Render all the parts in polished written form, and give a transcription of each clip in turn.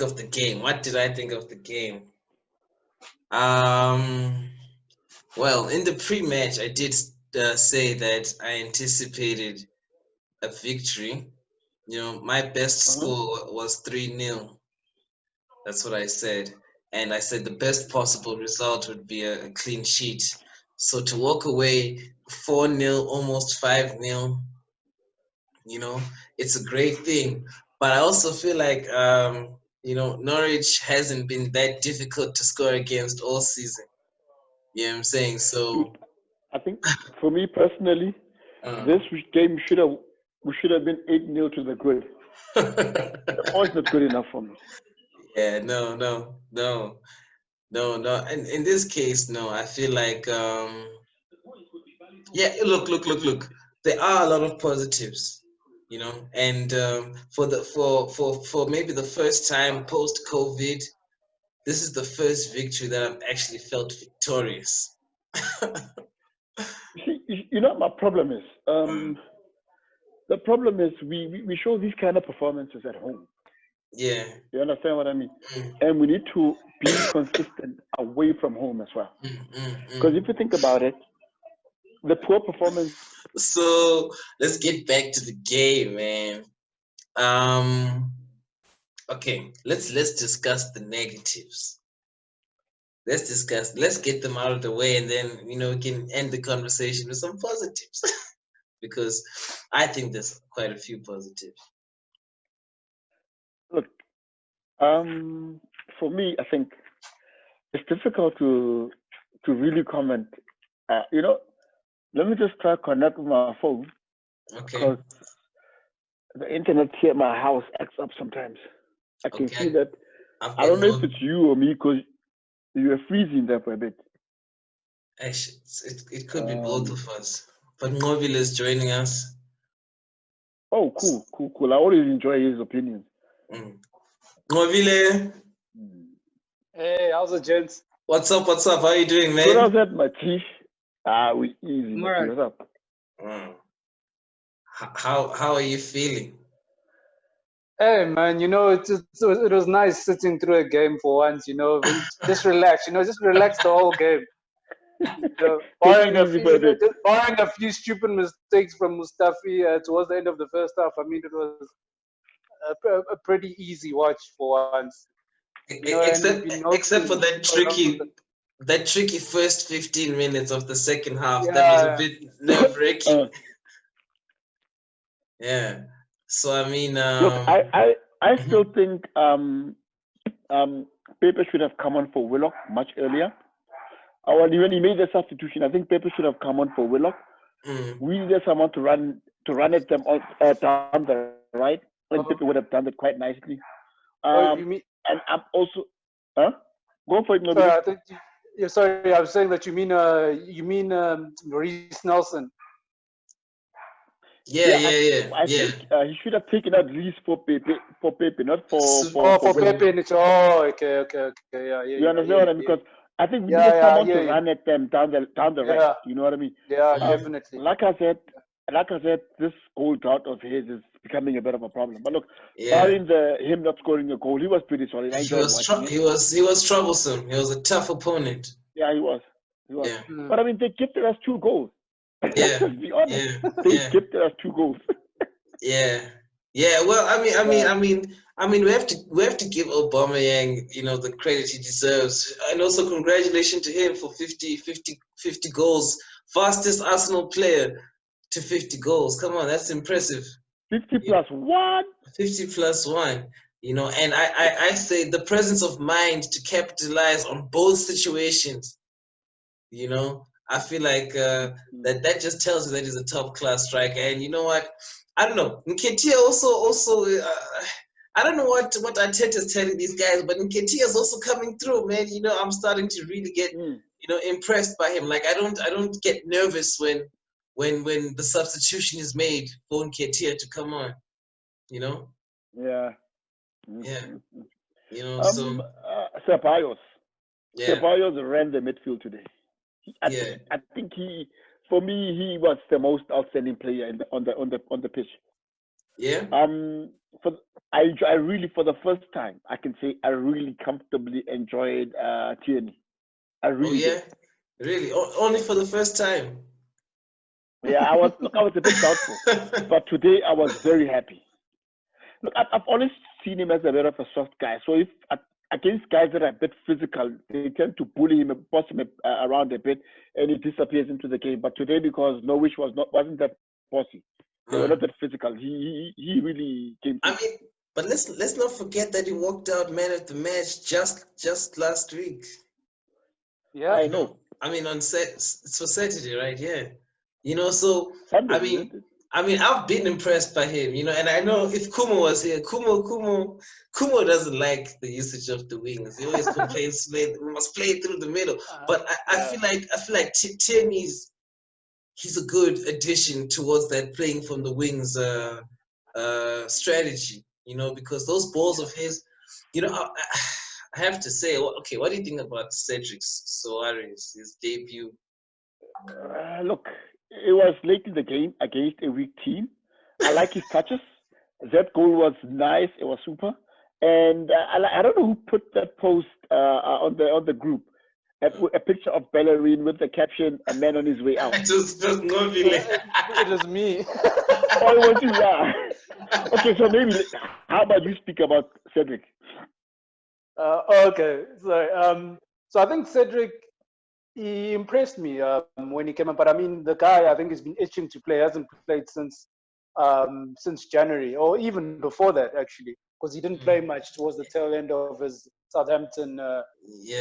of the game? What did I think of the game? Well, in the pre-match, I did say that I anticipated a victory. My best score was 3-0. That's what I said. And I said the best possible result would be a clean sheet. So to walk away 4-0, almost 5-0, it's a great thing. But I also feel like, Norwich hasn't been that difficult to score against all season. You know what I'm saying? So I think for me personally, this game should have been 8-0 to the good. The point's not good enough for me. Yeah, no. And in this case, no, I feel like yeah, look. There are a lot of positives, and for maybe the first time post COVID, this is the first victory that I've actually felt victorious. My problem is the problem is we show these kind of performances at home. Yeah. You understand what I mean? And we need to be consistent away from home as well. Because if you think about it, the poor performance. So let's get back to the game, man. Okay, let's discuss the negatives. Let's get them out of the way, and then we can end the conversation with some positives. Because I think there's quite a few positives. Look, for me, I think it's difficult to really comment. Let me just try to connect with my phone. Okay. Because the internet here at my house acts up sometimes. I can see that. I don't know if it's you or me, because you are freezing there for a bit. Actually, it could be both of us. But Ngovile is joining us. Oh, cool. I always enjoy his opinions. Ngovile. Hey, how's it, gents? What's up? How are you doing, man? Good, how's that, Matish? We easy. Right. What's up? How are you feeling? Hey, man, it was nice sitting through a game for once, just relax, just relax the whole game. Barring a few stupid mistakes from Mustafi towards the end of the first half, I mean, it was a pretty easy watch for once. Except for that tricky first 15 minutes of the second half, that was a bit nerve-wracking. Yeah. So I mean, look, I still think Pepe should have come on for Willock much earlier. When he made the substitution, I think Pepe should have come on for Willock. We needed someone to run at them down the right, and Pepe would have done it quite nicely. You mean? And I'm also, go for it, no. Sorry, I was saying that you mean Reece Nelson. Yeah. I think he should have taken out Reece for Pepe, not for Pepe. Oh, okay. Yeah. You understand what I mean? Because I think we needed someone to run at them down the right. You know what I mean? Yeah, definitely. Like I said, this goal drought of his is becoming a bit of a problem. But look, barring him not scoring a goal, he was pretty solid. He was troublesome. He was a tough opponent. Yeah, he was. Yeah. But I mean, they gifted us 2 goals. Yeah. Let's be honest. They gifted us 2 goals. Yeah. Well, I mean, we have to give Aubameyang, the credit he deserves, and also congratulations to him for 50 goals, fastest Arsenal player to 50 goals. Come on, that's impressive. 50 plus 1. 50 plus 1. And I say the presence of mind to capitalize on both situations. I feel like that just tells you that he's a top class striker. And you know what? I don't know. Nketiah also I don't know what Arteta is telling these guys, but Nketiah is also coming through, man. I'm starting to really get impressed by him. Like I don't get nervous when the substitution is made for Nketiah to come on. Yeah. So Ceballos. Yeah. Ceballos ran the midfield today. I think he was the most outstanding player on the pitch. Yeah. I really, for the first time, I can say I really comfortably enjoyed Tierney. I Oh really yeah. did. Really? Only for the first time. Yeah, I was a bit doubtful, but today I was very happy. Look, I've always seen him as a bit of a soft guy. So if against guys that are a bit physical, they tend to bully him, boss him around a bit, and he disappears into the game. But today, because Norwich wasn't that bossy, they were not that physical. He really came through. I mean, but let's not forget that he walked out man of the match just last week. Yeah, I know. I mean, it's for Saturday, right? Yeah. So Sunday, I isn't mean, it? I've been impressed by him, and I know if Kumo was here, Kumo doesn't like the usage of the wings. He always complains, we must play through the middle. But I feel like Tierney's he's a good addition towards that playing from the wings strategy, because those balls of his, I have to say, okay, what do you think about Cedric Soares, his debut? Look, it was late in the game against a weak team. I like his touches. That goal was nice. It was super. And I don't know who put that post on the group. A picture of Bellerin with the caption "A man on his way out." It was nobile. it was me. Oh, it was you, yeah. Okay, so maybe how about you speak about Cedric? Okay, sorry. So I think Cedric, he impressed me when he came up. But I mean, the guy, I think, has been itching to play. Hasn't played since January, or even before that, actually, because he didn't play much towards the tail end of his Southampton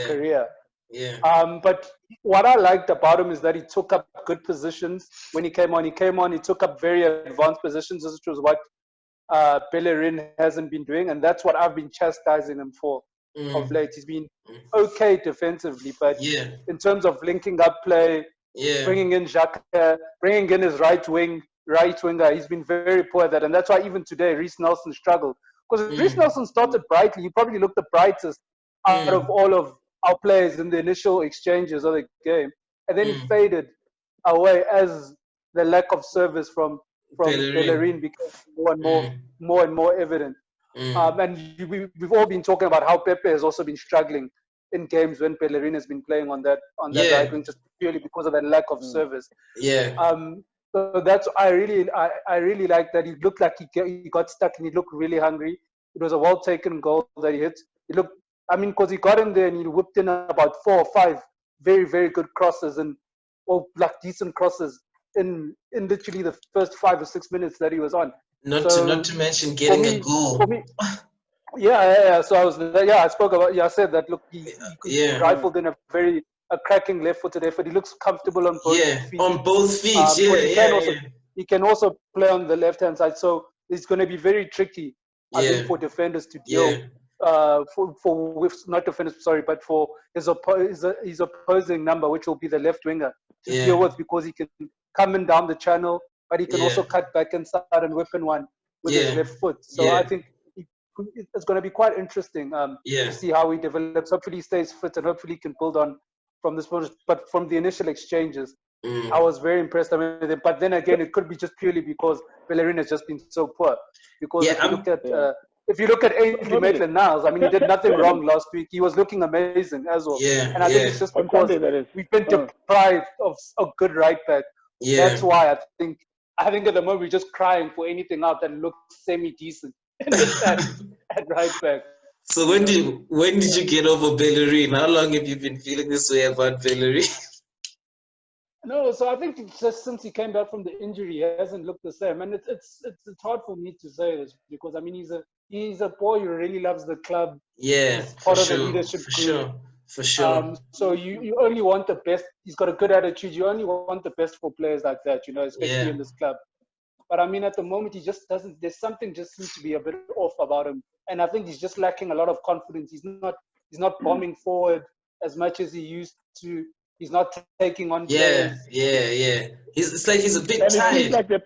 career. Yeah. But what I liked about him is that he took up good positions when he came on. He took up very advanced positions, which was what Bellerin hasn't been doing, and that's what I've been chastising him for of late. He's been okay defensively, but in terms of linking up play, bringing in Xhaka, bringing in his right winger, he's been very poor at that, and that's why even today Reece Nelson struggled, because Reece Nelson started brightly. He probably looked the brightest out of all of our players in the initial exchanges of the game, and then he faded away as the lack of service from Bellerin became more and more evident. And we've all been talking about how Pepe has also been struggling in games when Bellerin has been playing on that right wing, just purely because of that lack of service. So that's I really like that. He looked like he got stuck and he looked really hungry. It was a well taken goal that he hit. He looked, because he got in there and he whipped in about 4 or 5 very, very good crosses and like decent crosses in literally the first 5 or 6 minutes that he was on. Not to mention getting a goal. For me, yeah. So I spoke about. I said that. Look, he rifled in a cracking left-footed effort. He looks comfortable on both feet. On both feet. He can also play on the left-hand side. So it's going to be very tricky, I think, for defenders to deal. With not defenders, sorry, but for his opposing number, which will be the left winger, to deal with, because he can come in down the channel, but he can also cut back inside and whip in one with his left foot. So I think it's going to be quite interesting to see how he develops. Hopefully he stays fit and hopefully he can build on from this point. But from the initial exchanges, I was very impressed with him. But then again, it could be just purely because Bellerin has just been so poor. Because if you look at Ainsley Maitland-Niles, I mean, he did nothing wrong last week. He was looking amazing as well. And I think it's just because we've been deprived of a good right back. That's why I think at the moment we're just crying for anything out that looks semi-decent at right back. So when did you get over Bellerin? How long have you been feeling this way about Bellerin? No, so I think it's just since he came back from the injury, he hasn't looked the same, and it's hard for me to say this because I mean he's a boy who really loves the club. He's part of the leadership group. For sure. So you only want the best. He's got a good attitude. You only want the best for players like that, especially in this club. But I mean, at the moment, he just doesn't. There's something just seems to be a bit off about him, and I think he's just lacking a lot of confidence. He's not bombing forward as much as he used to. He's not taking on players. Yeah. It's like he's a bit tired.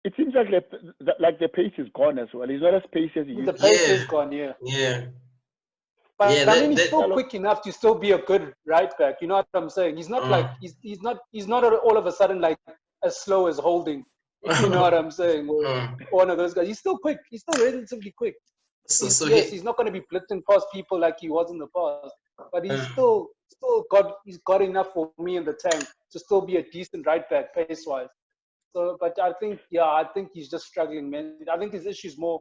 It seems like the pace is gone as well. He's not as pacey as he used to. The pace is gone, yeah. But I mean, he's still quick enough to still be a good right back. You know what I'm saying? He's not like he's not all of a sudden like as slow as Holding You know what I'm saying? Or one of those guys. He's still quick. He's still relatively quick. He's not going to be blitzing past people like he was in the past, but he's he's got enough for me in the tank to still be a decent right back pace wise. So, but I think he's just struggling, man. I think his issue is more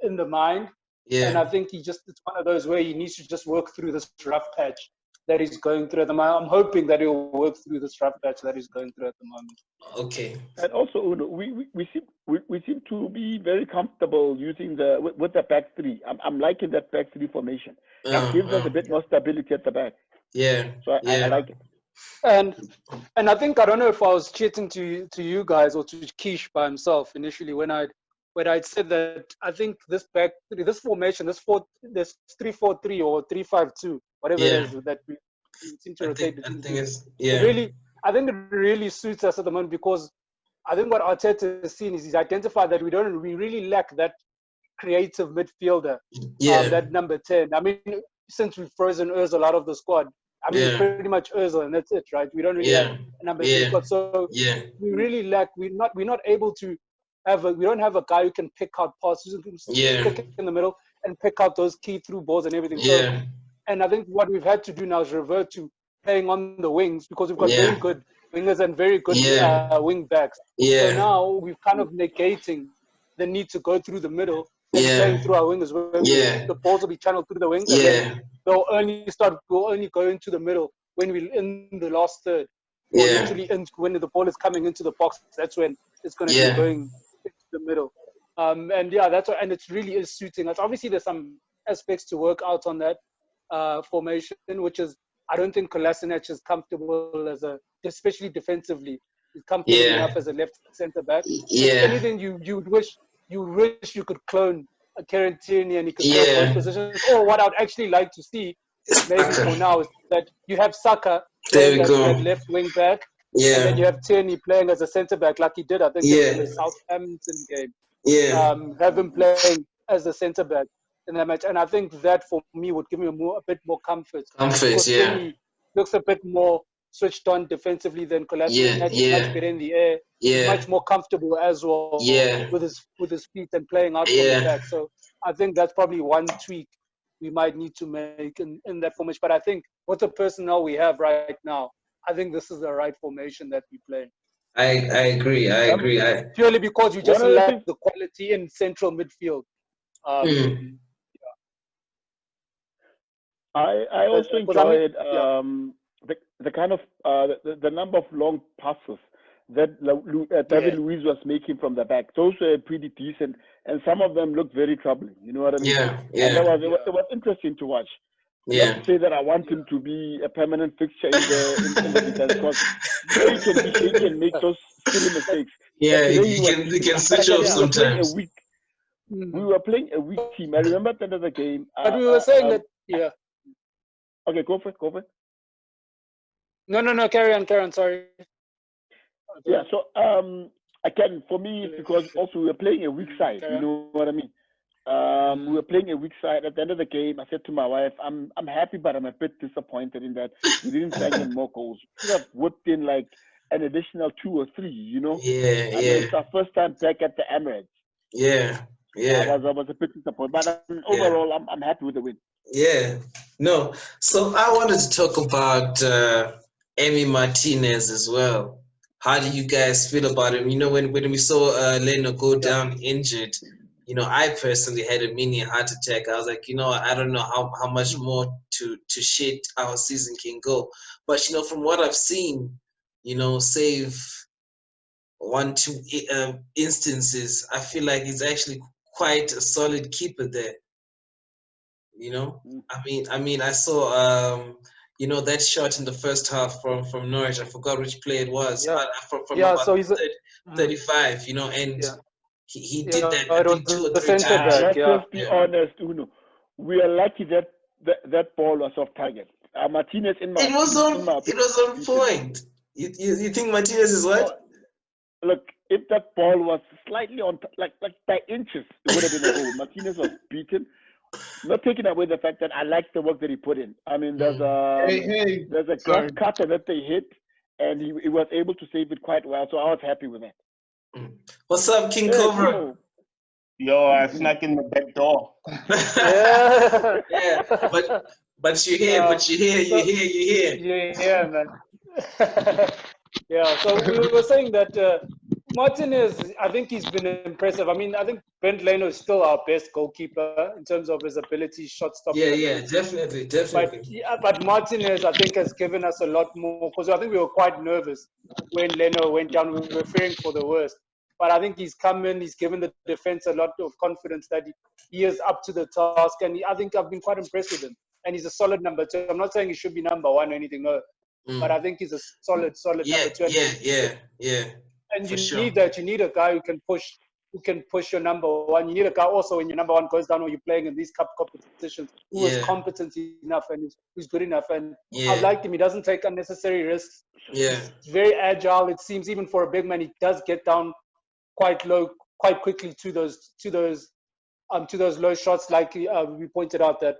in the mind, and I think it's one of those where he needs to just work through this rough patch that he's going through at the moment. I'm hoping that he'll work through this rough patch that he's going through at the moment. Okay. And also, Uno, we seem to be very comfortable using with the back three. I'm liking that back three formation. It gives us a bit more stability at the back. Yeah. So I like it. And I think, I don't know if I was cheating to you guys or to Keish by himself initially when I'd said that I think this back three, this formation, this 3-4-3 or 3-5-2, whatever it is that we seem to rotate between. I think it really suits us at the moment, because I think what Arteta has seen is he's identified that we really lack that creative midfielder, that number 10. I mean, since we've frozen Ozil out of the squad, I mean, it's pretty much Ozil and that's it, right? We don't really have a number 10 squad, so we really lack. We're not able to have we don't have a guy who can pick out passes, who can stick in the middle and pick out those key through balls and everything. So, and I think what we've had to do now is revert to playing on the wings, because we've got very good wingers and very good wing backs. So now we've kind of negating the need to go through the middle and playing through our wingers, where the balls will be channeled through the wings, and then we'll only go into the middle when we're in the last third, or literally when the ball is coming into the box. That's when it's going to be going into the middle. And that's what, and it really is suiting us. Obviously, there's some aspects to work out on that formation, which is, I don't think Kolasinac is comfortable especially defensively, is comfortable enough as a left centre back. If anything, you wish you could clone a Kieran Tierney and he could play both positions. Or what I'd actually like to see, maybe for now, is that you have Saka playing as that left wing back, and then you have Tierney playing as a centre back, like he did, I think, in the Southampton game. Have him playing as a centre back in that match, and I think that for me would give me a bit more comfort. Because Tierney looks a bit more switched on defensively than Kolasinac. He's much better in the air. He's much more comfortable as well with his feet and playing out from the back. So I think that's probably one tweak we might need to make in that formation. But I think with the personnel we have right now, I think this is the right formation that we play. I agree. Purely because you just lack the quality in central midfield. I also enjoyed the kind of the number of long passes that David Luiz was making from the back. Those were pretty decent, and some of them looked very troubling. You know what I mean? And it was interesting to watch. Not to say that I want him to be a permanent fixture in the defense, because he can make those silly mistakes. He can switch off sometimes. We were playing a weak team. I remember at the end of the game. But we were saying that, Okay, go for it. No, carry on, sorry. Yeah, so again, for me, it's because also we were playing a weak side. You know what I mean? We were playing a weak side. At the end of the game, I said to my wife, I'm happy, but I'm a bit disappointed in that we didn't bang in more goals. We could have whipped in like an additional 2 or 3, you know? I mean, it's our first time back at the Emirates. I was a bit disappointed, but overall, I'm happy with the win. No. So I wanted to talk about Emi Martinez as well. How do you guys feel about him? You know, when we saw Leno go down injured, you know, I personally had a mini heart attack. I was like, you know, I don't know how much more to shit our season can go. But, you know, from what I've seen, you know, save 1-2 instances, I feel like he's actually quite a solid keeper there. You know, I mean, I saw, you know, that shot in the first half from Norwich. I forgot which play it was. From about so he's 35. You know, and he did that. I think 2 or 3 times. Let's just be honest, Uno. We are lucky that ball was off target. Martinez in my. It was on point. You think Martinez is what? Look, if that ball was slightly on, like by inches, it would have been a goal. Martinez was beaten. Not taking away the fact that I like the work that he put in. I mean, there's a grass cutter that they hit, and he was able to save it quite well. So I was happy with that. What's up, King Cobra? Yo, I snuck in the back door. Yeah, but you're here, You're here, man. Yeah, so we were saying that Martinez, I think he's been impressive. I mean, I think Brent Leno is still our best goalkeeper in terms of his ability, shot stopping. Yeah, definitely. But Martinez, I think, has given us a lot more, because I think we were quite nervous when Leno went down. We were fearing for the worst. But I think he's come in, he's given the defense a lot of confidence that he is up to the task. And I think I've been quite impressed with him. And he's a solid number 2. I'm not saying he should be number 1 or anything, no. But I think he's a solid number 2. Yeah. And you need that. You need a guy who can push your number 1. You need a guy also when your number 1 goes down or you're playing in these cup competitions who is competent enough and who's good enough. And I like him. He doesn't take unnecessary risks. Yeah. He's very agile. It seems even for a big man, he does get down quite low, quite quickly to those low shots. Like we pointed out that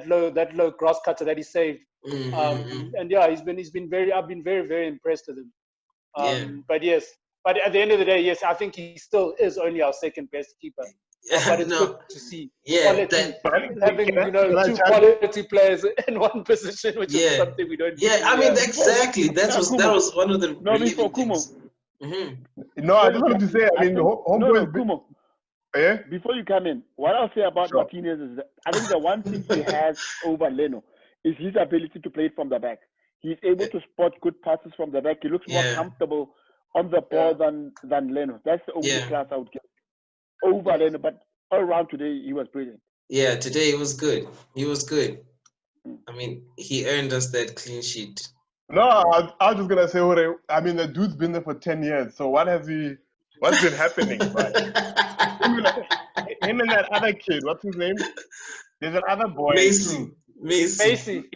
low cross cutter that he saved. And yeah, I've been very, very impressed with him. But at the end of the day, yes, I think he still is only our second best keeper. But it's good to see quality, having 2 quality players in one position, which is something we don't. Yeah, I mean exactly. That was one of the before Kumo. No, I just want to say, I mean, Kumo. Yeah? Before you come in, what I'll say about Martinez is that I think the one thing he has over Leno is his ability to play it from the back. He's able to spot good passes from the back. He looks more comfortable on the ball than Leno. That's the only class I would give over Leno. But all around today, he was brilliant. Yeah, today he was good. I mean, he earned us that clean sheet. No, I was just gonna say, I mean, the dude's been there for 10 years. So what's been happening? Him and that other kid, what's his name? There's another boy. Macy.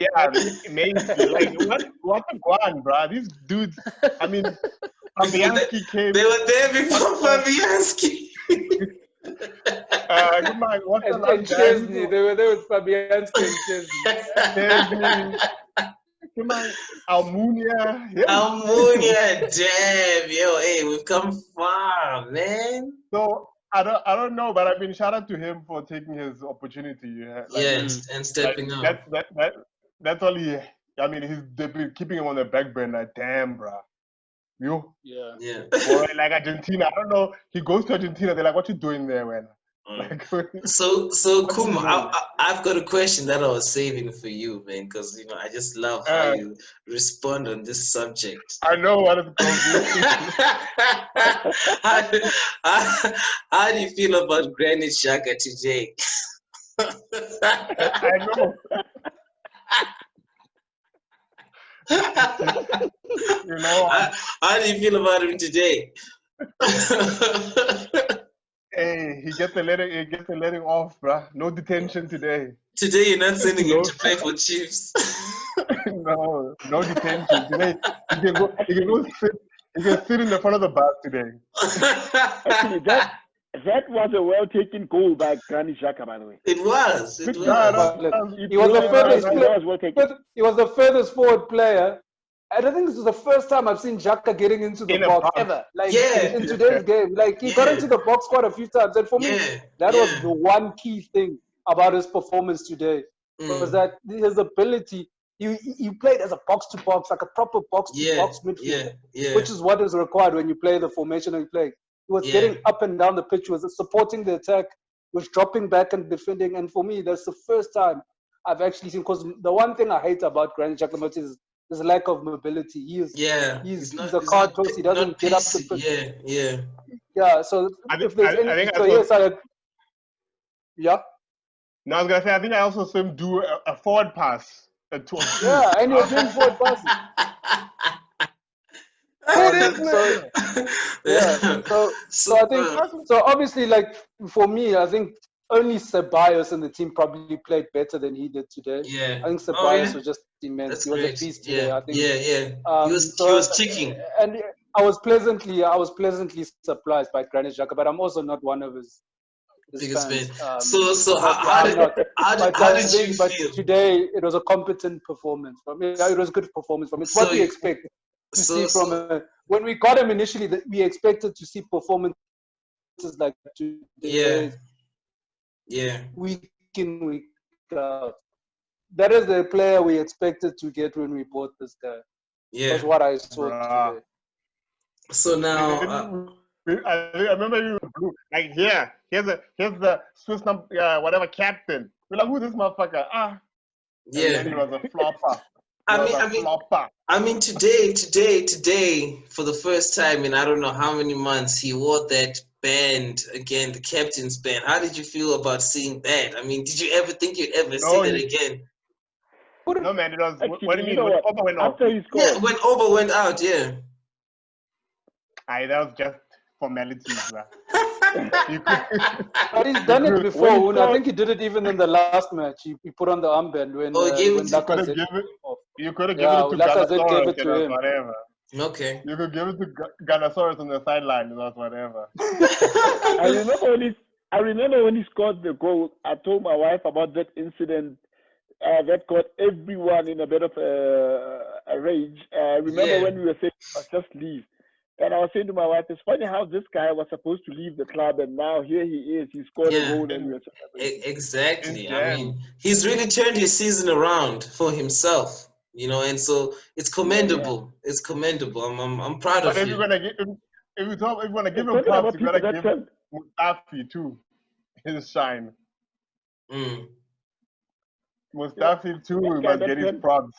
Yeah, Macy. Like, what a guan, bro. These dudes, I mean, Fabianski came. They were there before Fabianski. Come on, what's the last guy? Chesney. They were there with Fabianski and Chesney. Come on, Almunia. Almunia, damn, yo, hey, we've come far, man. So I don't know, but I mean, shout out to him for taking his opportunity. And stepping up. That's all he. I mean, they've been keeping him on the back burner. Like, damn, bro. You? Yeah. Or like Argentina, I don't know. He goes to Argentina. They're like, "What you doing there, man?" Like, so Kuma, I've got a question that I was saving for you, man, because I just love how you respond on this subject. I know what it's going to How do you feel about Granit Xhaka today? I know. How do you feel about him today? Hey, he gets the letting off, bruh. No detention today. Today you're not sending him to play for Chiefs. No detention today. He can go sit in the front of the bus today. Actually, that was a well-taken goal by Granit Xhaka, by the way. It was. He was the furthest forward player. I don't think this is the first time I've seen Xhaka getting into the box ever. Like in today's game, like he got into the box quite a few times. And for me, that was the one key thing about his performance today. Was that his ability. He played as a box-to-box, like a proper box-to-box midfielder, which is what is required when you play the formation that you play. He was getting up and down the pitch, was supporting the attack, was dropping back and defending. And for me, that's the first time I've actually seen. Because the one thing I hate about Granit Xhaka is his lack of mobility. He's a card toss. He doesn't get up the pitch. Yeah. So if there's any, yeah. No, I was gonna say I think I also saw him do a forward pass. And he was doing forward passes. So I think obviously, like for me, I think only Ceballos and the team probably played better than he did today. I think Ceballos was just immense. He was a beast today. I think. He was ticking. And I was pleasantly surprised by Granit Xhaka, but I'm also not one of his biggest fans. So how did you feel? But today it was a competent performance. For me, it was a good performance for me. It's what we expect to see when we got him initially, we expected to see performances like today, week in, week out. That is the player we expected to get when we bought this guy. That's what I saw today. So now, I remember you blue. Like here's the Swiss number, whatever captain. We're like, who's this motherfucker? And then he was a flopper. I mean, today, for the first time in I don't know how many months, he wore that band again, the captain's band. How did you feel about seeing that? I mean, did you ever think you'd ever see that again? No, man, it was. Actually, what do you mean? When Oba went off? After he scored. Yeah, when Oba went out, that was just formalities, bro. But he's done it before. I think he did it even in the last match. He put on the armband when Lacazette. You could have given it to Ganasaurus, whatever. Okay. You could give it to Ganasaurus on the sideline, or whatever. I remember when he scored the goal. I told my wife about that incident. That got everyone in a bit of a rage. Remember when we were saying, just leave. And I was saying to my wife, it's funny how this guy was supposed to leave the club, and now here he is. He scored a goal, and we're exactly. I mean, he's really turned his season around for himself, and so it's commendable. Yeah. It's commendable. I'm proud of him. If you want to give him props, you gotta give Mustafi too his shine. Mustafi too must get his props.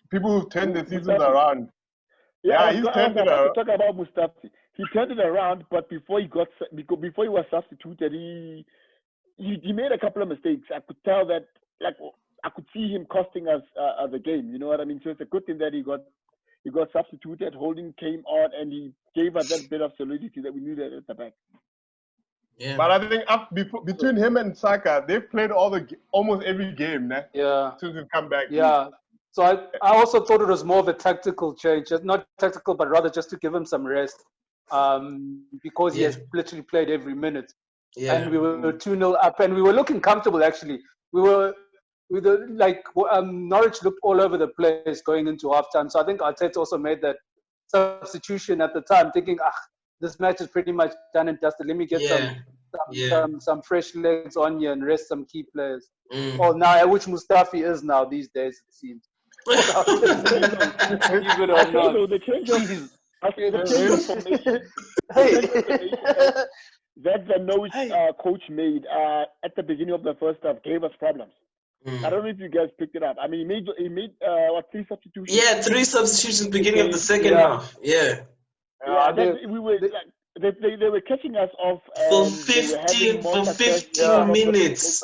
People who've turned the seasons around. Yeah, he's turned it around. Talk about Mustafi. He turned it around, but before he was substituted, he made a couple of mistakes. I could tell that, like, I could see him costing us the game. You know what I mean? So it's a good thing that he got substituted. Holding came on, and he gave us that bit of solidity that we needed at the back. Yeah. But I think between him and Saka, they've played almost every game. Since we've come back. Yeah. So I also thought it was more of a tactical change, not tactical, but rather just to give him some rest, because he has literally played every minute. Yeah. And we were 2-0 up, and we were looking comfortable. Actually, Norwich looked all over the place going into halftime. So I think Arteta also made that substitution at the time, thinking, this match is pretty much done and dusted. Let me get some fresh legs on here and rest some key players. Oh, now which Mustafi is now these days, it seems. Even or not. The change that the Norwich coach made at the beginning of the first half gave us problems. I don't know if you guys picked it up. I mean, he made 3 substitutions. Yeah, 3 substitutions beginning of the second half. Yeah. They were catching us off for 15 minutes.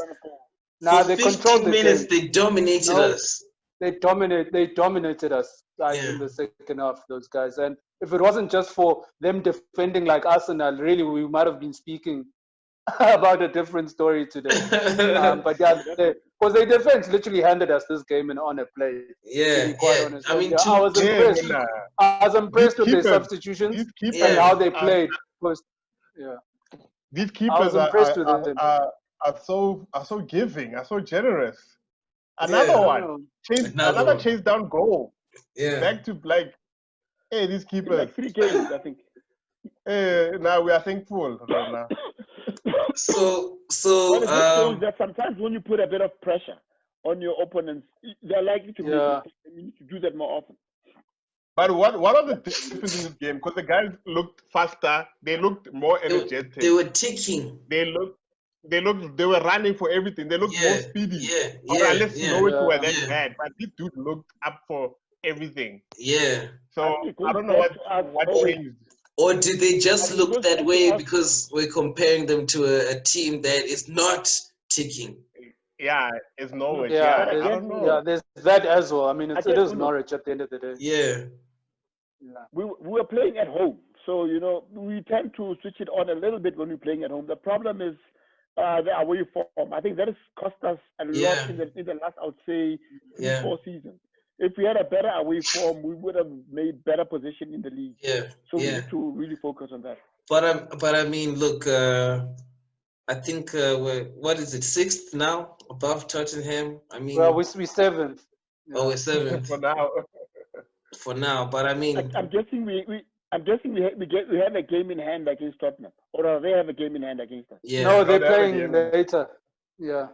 Now they controlled the minutes. game. They dominated us. They dominated us in the second half. Those guys, and if it wasn't just for them defending like Arsenal, really, we might have been speaking about a different story today. But because their defense literally handed us this game on a plate. Yeah, honest. I mean, I was impressed. I was impressed with their substitutions and how they played. These keepers are so giving, are so generous. Another chase down goal. Yeah. Back to these keepers. Like 3 games, I think. Now we are thankful right now. So shows that sometimes when you put a bit of pressure on your opponents, they're likely to make mistakes. You need to do that more often. But what are the differences in this game? Because the guys looked faster, they looked more energetic. They were ticking. They were running for everything. They looked more speedy. Unless Norwich were that bad, but this dude looked up for everything. Yeah. So I don't know what changed. Or did they just look that way because we're comparing them to a team that is not ticking? Yeah, it's Norwich. I don't know. Yeah, there's that as well. I mean, it is Norwich at the end of the day. Yeah. We were playing at home, so we tend to switch it on a little bit when we're playing at home. The problem is the away form. I think that has cost us a lot in the last, I would say, 4 seasons. If we had a better away form, we would have made better position in the league. Yeah. So we need to really focus on that. But I mean, look, I think we're 6th now, above Tottenham. I mean, we're 7th. Oh, we're 7th for now. For now, but I mean, I'm guessing we I'm guessing we have a game in hand against Tottenham, or they have a game in hand against us. Yeah. No, they're playing later. Yeah.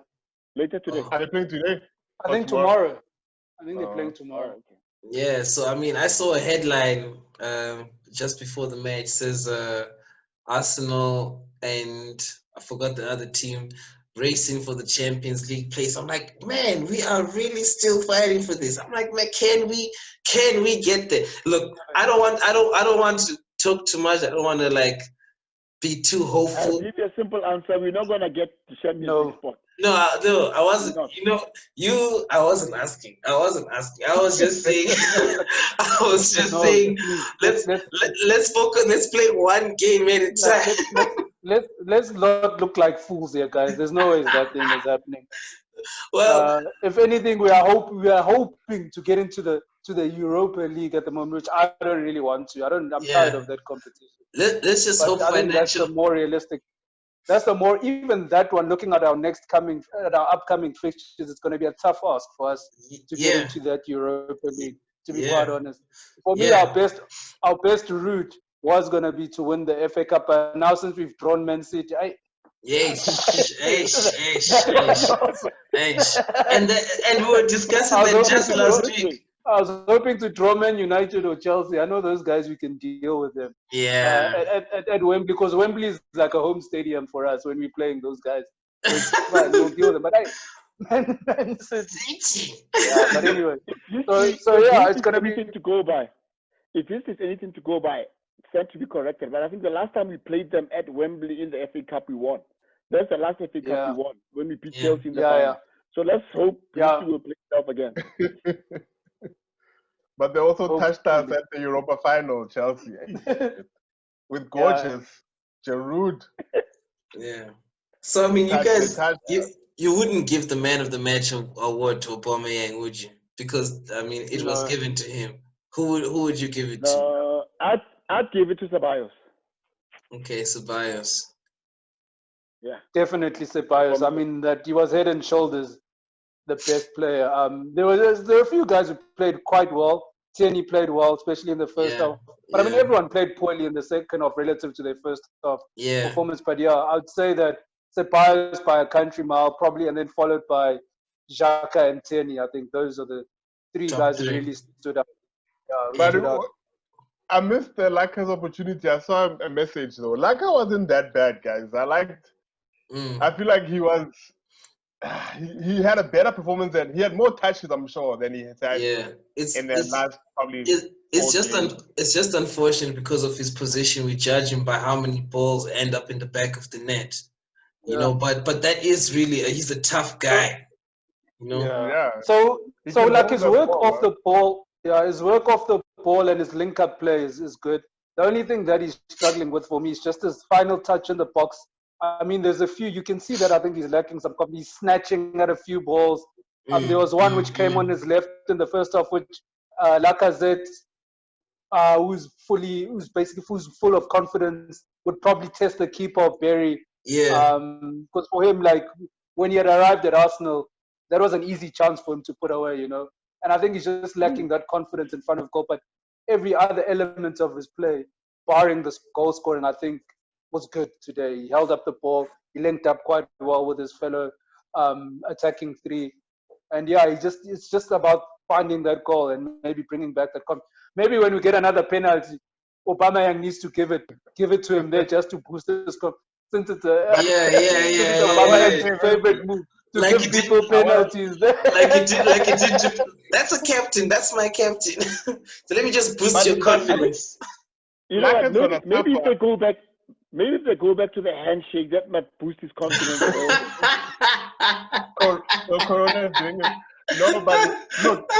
Later today. Are they playing today? I think tomorrow. I think they're playing tomorrow. Okay. Yeah. So I mean, I saw a headline just before the match says Arsenal and I forgot the other team racing for the Champions League place. I'm like, man, we are really still fighting for this. I'm like, man, can we get there? Look, I don't want to talk too much. I don't want to like be too hopeful. I'll give you a simple answer. We're not gonna get the Champions League spot. No, I wasn't. I wasn't asking. I was just saying. Saying. Let's focus. Let's play one game at a time. Let's not look like fools here, guys. There's no way that thing is happening. Well, if anything, we are hoping to get into the Europa League at the moment, which I don't really want to. I'm tired of that competition. Let's just hope financial. That's the more realistic. That's the more, even that one, looking at our upcoming fixtures, it's going to be a tough ask for us to get into that Europa League, to be quite honest. For me, our best route was going to be to win the FA Cup, but now since we've drawn Man City, and we were discussing that just last week. I was hoping to draw Man United or Chelsea. I know those guys, we can deal with them. Yeah. At Wembley, because Wembley is like a home stadium for us when we're playing those guys. We'll deal with them. But Man City. Yeah, but anyway. It's going to be to go by. If this is anything to go by, it's to be corrected. But I think the last time we played them at Wembley in the FA Cup, we won. That's the last FA Cup we won when we beat Chelsea in the final. So let's hope will play itself again. But they also touched us at the Europa final, Chelsea, with gorgeous Giroud. Yeah. So I mean, you guys, you wouldn't give the man of the match award to Aubameyang, would you? Because I mean, it was given to him. Who would you give it to? I'd give it to Ceballos. Okay, Ceballos. Yeah, definitely Ceballos. I mean, that he was head and shoulders the best player. There were a few guys who played quite well. Tierney played well, especially in the first half. But I mean, everyone played poorly in the second half relative to their first half performance. But I would say that Ceballos by a country mile, probably, and then followed by Xhaka and Tierney. I think those are the three guys who really stood out. I missed the Laka's opportunity. I saw a message though. Laka wasn't that bad, guys. I feel like he was. He had a better performance than he had more touches, I'm sure, than he had in the last probably. It's just unfortunate because of his position. We judge him by how many balls end up in the back of the net, you know. But that is really he's a tough guy, you know. So like his work off the ball, his work off the ball and his link-up play is good. The only thing that he's struggling with for me is just his final touch in the box. I mean, there's a few, you can see that I think he's lacking some confidence. He's snatching at a few balls. There was one which came on his left in the first half, which Lacazette, who's full of confidence, would probably test the keeper of Berry. Because for him, like, when he had arrived at Arsenal, that was an easy chance for him to put away, you know. And I think he's just lacking that confidence in front of goal. But every other element of his play, barring the goal scoring, I think, was good today. He held up the ball. He linked up quite well with his fellow attacking three. And it's just about finding that goal and maybe bringing back that confidence. Maybe when we get another penalty, Aubameyang needs to give it to him there just to boost his confidence. Since it's Aubameyang's favorite move to give people penalties. Like it did. That's a captain. That's my captain. So let me just boost your confidence. You know what? Maybe if they go back. Maybe if they go back to the handshake, that might boost his confidence. Corona is doing it. No, but look,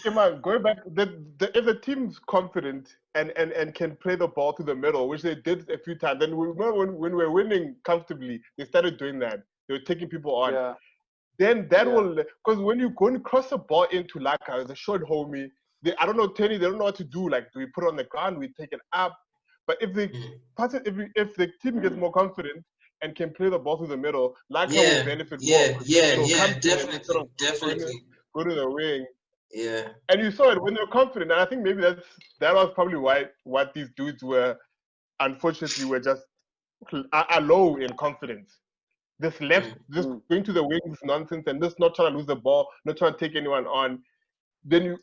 come on, going back. If the team's confident and can play the ball to the middle, which they did a few times, then when we were winning comfortably, they started doing that. They were taking people on. Yeah. Then that will, because when you go and cross the ball into Laka, it's a short homie. I don't know, Tenny, they don't know what to do. Like, do we put it on the ground? We take it up. But if the team gets more confident and can play the ball through the middle, Laka will benefit more. Definitely. Go to the wing. Yeah. And you saw it when they're confident. And I think maybe that was probably why what these dudes were, unfortunately, were just are low in confidence. This going to the wings nonsense and just not trying to lose the ball, not trying to take anyone on. Then you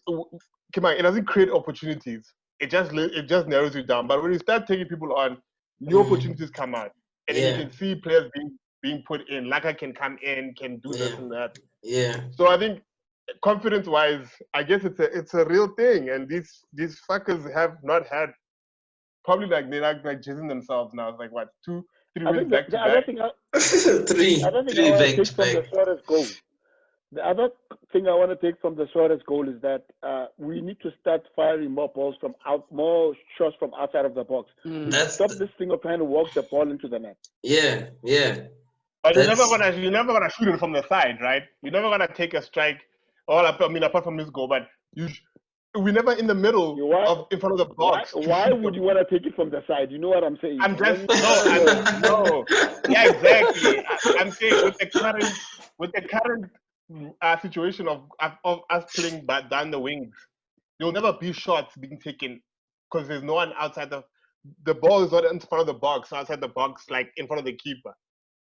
come on, it doesn't create opportunities. It just narrows you down. But when you start taking people on, new opportunities come out, and then you can see players being put in. Laka can come in, can do this and that. Yeah. So I think confidence-wise, I guess it's a real thing, and these fuckers have not had probably like they're like jizzing themselves now. It's like what 2-3 wins back to back. Three I back want to to take from the Suarez goal. The other thing I want to take from the Suarez goal is that we need to start firing more balls from more shots from outside of the box. Stop this thing of trying to walk the ball into the net. Yeah. But you're never gonna shoot it from the side, right? You're never gonna take a strike. Apart from this goal, but we're never in the middle in front of the box. Why would you want to take it from the side? You know what I'm saying? I'm just no. Yeah, exactly. I'm saying with the current situation of us playing down the wings, there'll never be shots being taken because there's no one outside the ball is not in front of the box, outside the box, like in front of the keeper.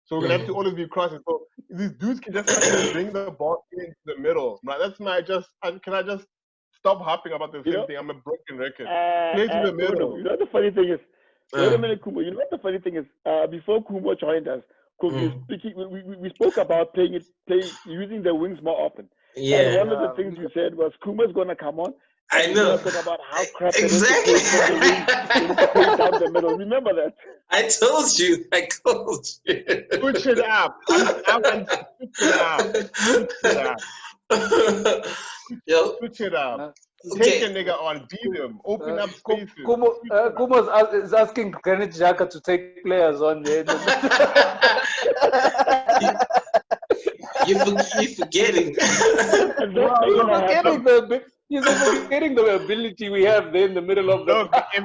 So we're gonna have to always be crossing. So these dudes can just bring the ball into the middle. That's can I just stop harping about the same thing? I'm a broken record. Play to the middle. You know what the funny thing is? Wait a minute, Kumo. You know what the funny thing is? Before Kumo joined us, we spoke about playing using the wings more often. Yeah. And one of the things you said was Kumo's gonna come on. I know. Talk about how crap exactly. it is to play from the wings, you need to play down the middle. Remember that? I told you. Switch it up. I want to switch it up. Yo. Switch it up. Take a nigga on, beat him, open up spaces. Kumo is asking Granit Xhaka to take players on there. You're forgetting. He's forgetting the ability we have there in the middle of the. Look, if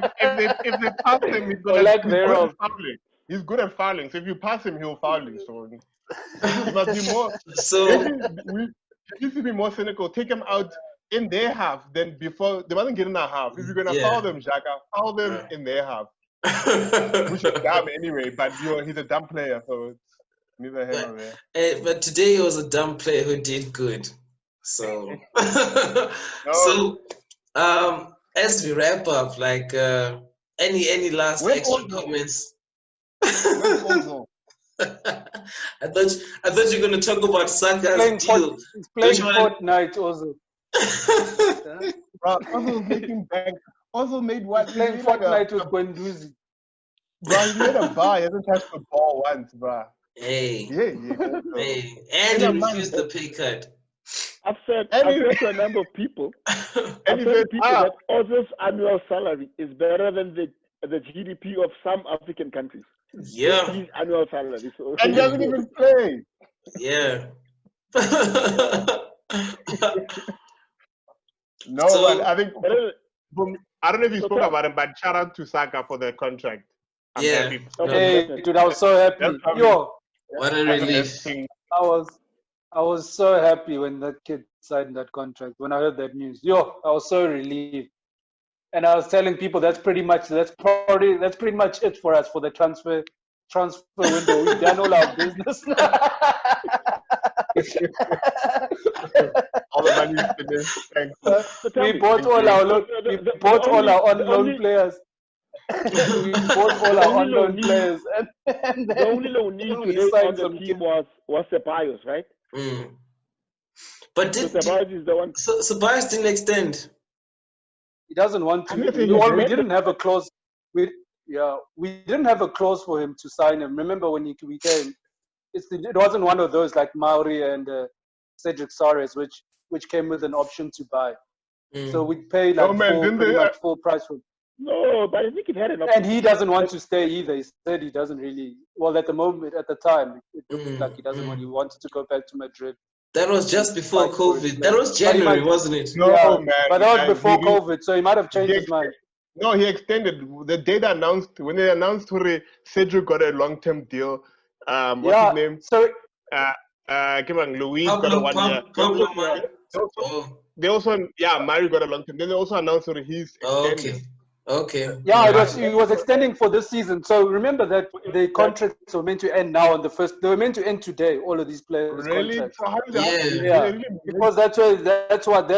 they pass him, he's good at fouling. He's good at fouling. So if you pass him, he'll foul you. So he must be more. So we used to be more cynical. Take him out in their half than before. They wasn't getting our half. If you're gonna foul them, Xhaka, foul them in their half. Which is dumb anyway. But he's a dumb player, so it's neither here nor there. But today he was a dumb player who did good. So, as we wrap up, like any last extra comments? I thought you were gonna talk about Saka's deal. He's playing Fortnite also. Also making bank. Also made what? He's playing Fortnite with Guendouzi. Bro, he made a bar. He hasn't touched the ball once, bro. Hey. Hey. And he refused the pay cut. I've said to a number of people, that Ozil's annual salary is better than the GDP of some African countries. Yeah. His annual salary. So. And doesn't even play. Yeah. No, so, I think I don't know if you spoke about him, but shout out to Saka for the contract. I'm happy. Hey, dude, I was so happy. What a relief. I was so happy when that kid signed that contract. When I heard that news, I was so relieved. And I was telling people that's pretty much it for us for the transfer window. We've done all our business. All the money finished. We bought all our on-loan players. We bought all our on-loan players. And the only loan need today on the team was Ceballos, right? But Ceballos is the one. So Ceballos didn't extend. He doesn't want to. We didn't have a clause. We didn't have a clause for him to sign him. Remember when we came? It wasn't one of those like Mauri and Cedric Soares, which came with an option to buy. So we paid like full price for him. No, but I think it had an option. And he doesn't want to stay either. He said he doesn't really. Well, at the time, it looked like he doesn't want. He wanted to go back to Madrid. That was just before COVID. That was January, wasn't it? No, man. But that was before COVID, so he might have changed his mind. No, he extended. The day they announced, when they announced Cedric got a long-term deal. What's his name? So, Luis got a 1 year. Pablo. they also Mario got a long term. Then they also announced that he's extending. Okay. Yeah, he was extending for this season. So remember that the contracts were meant to end now on the first. They were meant to end today. All of these players' Really? contracts. So how did that happen? Yeah, because that's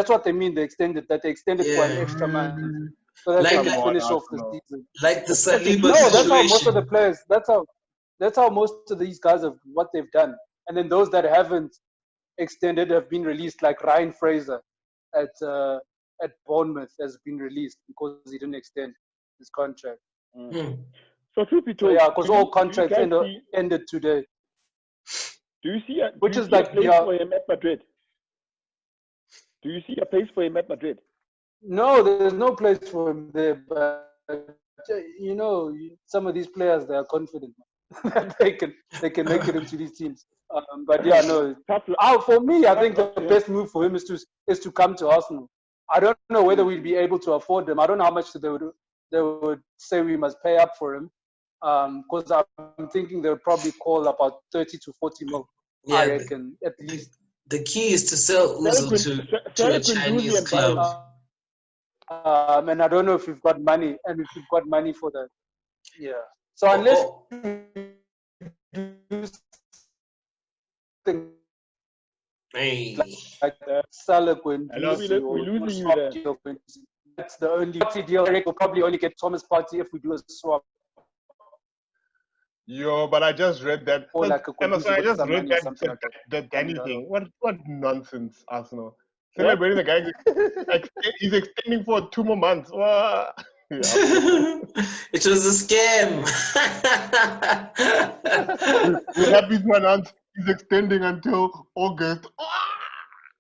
what they mean. They extended for an extra month, so that they can finish off the season. Like the Saliba No, that's how most of situation. the players. That's how most of these guys have what they've done. And then those that haven't extended have been released, like Ryan Fraser at Bournemouth has been released because he didn't extend his contract. So truth be told, because all contracts ended today. Do you see a place for him at Madrid? Do you see a place for him at Madrid? No, there's no place for him there. But you know, some of these players, they are confident that they can make it into these teams. But yeah, no. For me, I think the best move for him is to come to Arsenal. I don't know whether we'd be able to afford them. I don't know how much they would say we must pay up for him. Because I'm thinking they'll probably call about 30 to 40 mil. Yeah, I reckon at least. The key is to sell Ozil to a Chinese club. And I don't know if you've got money, and if you've got money for that. Yeah. So unless you do something like Salah going that's the only deal. Eric will probably only get Thomas Partey if we do a swap. Yo, but I just read that. Or like I just read that the Danny thing. What nonsense, Arsenal. Celebrating the guy, he's extending for 2 more months. It was a scam. We're happy to announce he's extending until August.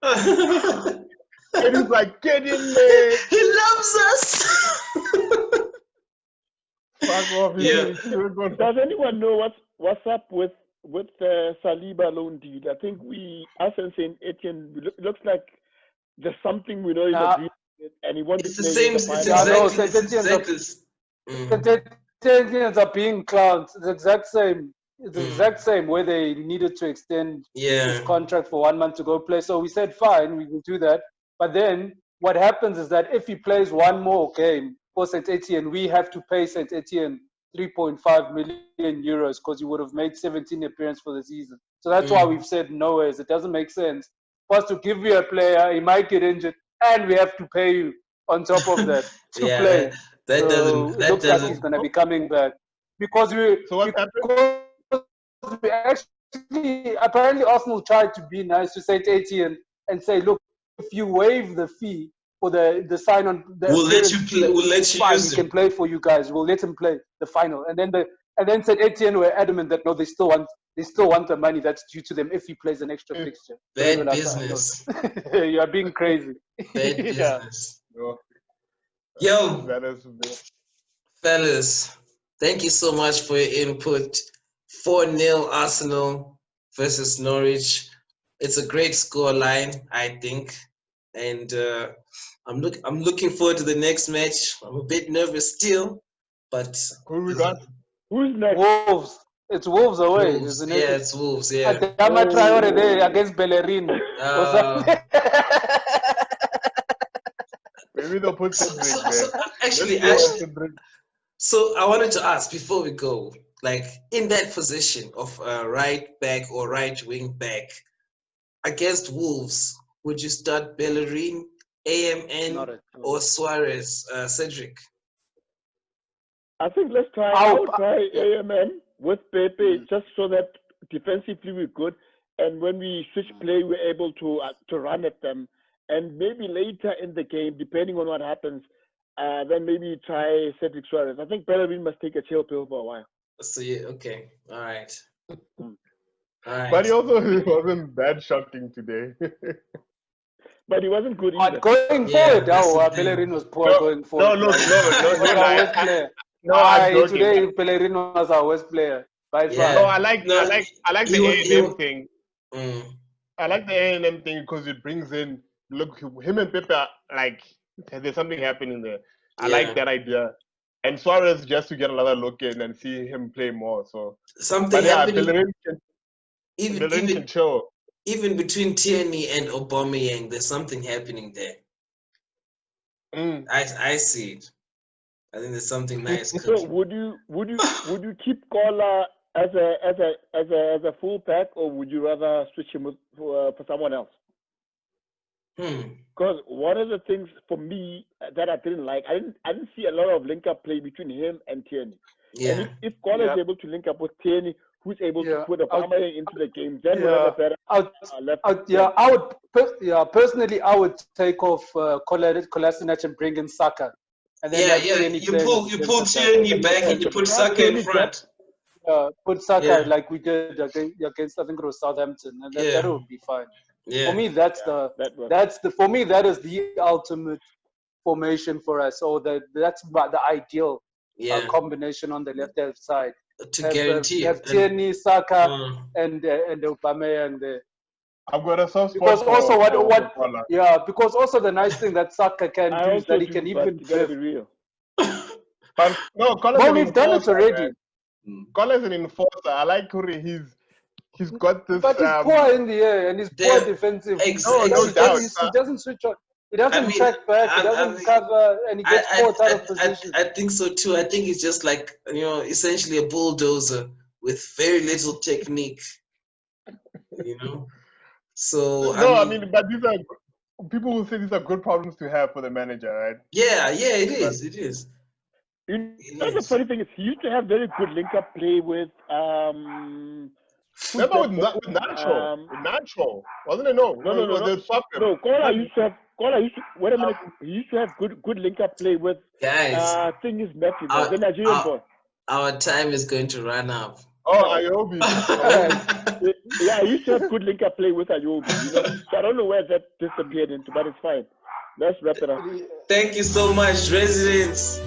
And he's like, get in there. He loves us. Fuck off. Does anyone know what's up with the Saliba loan deal? I think us and Saint Etienne, looks like there's something we know in agreement, and he wants to play. Saint Etienne are being clowns. It's the exact same. It's the exact same where they needed to extend his contract for 1 month to go play. So we said, fine, we will do that. But then what happens is that if he plays one more game for Saint Etienne, we have to pay Saint Etienne 3.5 million euros because he would have made 17 appearances for the season. So that's why we've said no ways. It doesn't make sense for us to give you a player, he might get injured, and we have to pay you on top of that to play. It looks like he's going to be coming back because what happened? We actually, apparently Arsenal tried to be nice to Saint Etienne and say, look, if you waive the fee for the sign on, we'll let you play. We'll let you use him. He can play for you guys. We'll let him play the final. And then Saint Etienne were adamant that no, they still want the money that's due to them if he plays an extra fixture. Bad business. You are being crazy. Bad business. Yo, fellas, thank you so much for your input. 4-0 Arsenal versus Norwich. It's a great score line, I think, and I'm looking forward to the next match. I'm a bit nervous still, but who we got? Who's next? Wolves. It's Wolves away, isn't it? Yeah, it's Wolves. Yeah. Adama Traore there against Bellerin. Maybe they'll put actually, so I wanted to ask before we go, like in that position of right back or right wing back against Wolves, would you start Bellerin, AMN, or Suarez, Cedric? I think let's try. I'll try AMN with Pepe just so that defensively we're good, and when we switch play, we're able to run at them. And maybe later in the game, depending on what happens, then maybe try Cedric Suarez. I think Bellerin must take a chill pill for a while. So yeah, okay, all right. All right. But he also wasn't that shocking today. But he wasn't good either. Going forward, Bellerin was poor going forward. No. Today Bellerin was our worst player by far. No, I like the A&M thing. I like the A&M thing because it brings in, look, him and Pepe are like, there's something happening there. I like that idea. And Suarez just to get another look in and see him play more. So something happening. Bellerin can chill. even between Tierney and Aubameyang, there's something happening there. I see it. I think there's something nice. So would you keep Kola as a full pack, or would you rather switch him for someone else? Because one of the things for me that I didn't like, I didn't see a lot of link up play between him and Tierney. Yeah. And if Kola is able to link up with Tierney, who's able to put Aubameyang into the game, then we'll have a better personally, I would take off Kolasinac and bring in Saka. And then you pull Tierney back and you put Saka in front. Put Saka like we did against, I think it was Southampton, and that would be fine. Yeah. For me, for me that is the ultimate formation for us. So that's the ideal combination on the left hand side. To guarantee have Tierney, Saka, and Aubameyang there. I've got a soft spot because also because also the nice thing that Saka can do is that he can even be real. But no, we've done it already. Kola is an enforcer. I like Kuri. He's got this. But he's poor in the air and he's poor defensive. No doubt. He doesn't switch on. He doesn't track back. He doesn't cover, and he gets caught out of position. I think so too. I think he's just like essentially a bulldozer with very little technique. So no, but these are people will say these are good problems to have for the manager, right? Yeah, it is. It is. The funny thing is, he used to have very good link-up play with. Remember with Nacho? With Nacho, wasn't it? No. Kola used to. Wait a minute. He used to have good link-up play with. Guys, thing is Matthew, the Nigerian boy. Our time is going to run up. Oh, Ayobi. Yeah, I used to have good link-up play with Ayobi. So I don't know where that disappeared into, but it's fine. Let's wrap it up. Thank you so much, residents.